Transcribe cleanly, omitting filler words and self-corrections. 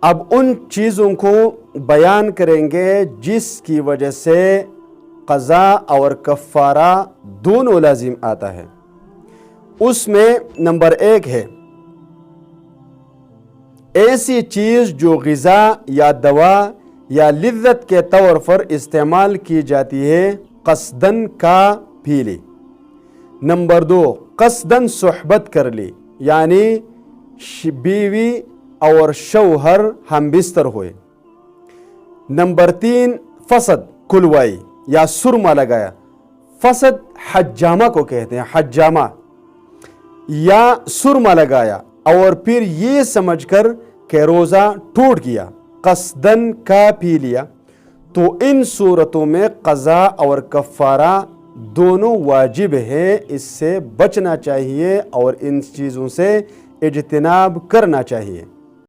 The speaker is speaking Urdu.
اب ان چیزوں کو بیان کریں گے جس کی وجہ سے قضا اور کفارہ دونوں لازم آتا ہے۔ اس میں نمبر 1 ہے ایسی چیز جو غذا یا دوا یا لذت کے طور پر استعمال کی جاتی ہے قصدن کا پی لی۔ نمبر 2 قصدن صحبت کر لی، یعنی بیوی اور شوہر ہم بستر ہوئے۔ نمبر 3 فسد کلوائی یا سرما لگایا۔ فسد حجامہ کو کہتے ہیں، حجامہ یا سرما لگایا اور پھر یہ سمجھ کر کہ روزہ ٹوٹ گیا، قصدن کا پی لیا، تو ان صورتوں میں قضا اور کفارہ دونوں واجب ہے۔ اس سے بچنا چاہیے اور ان چیزوں سے اجتناب کرنا چاہیے۔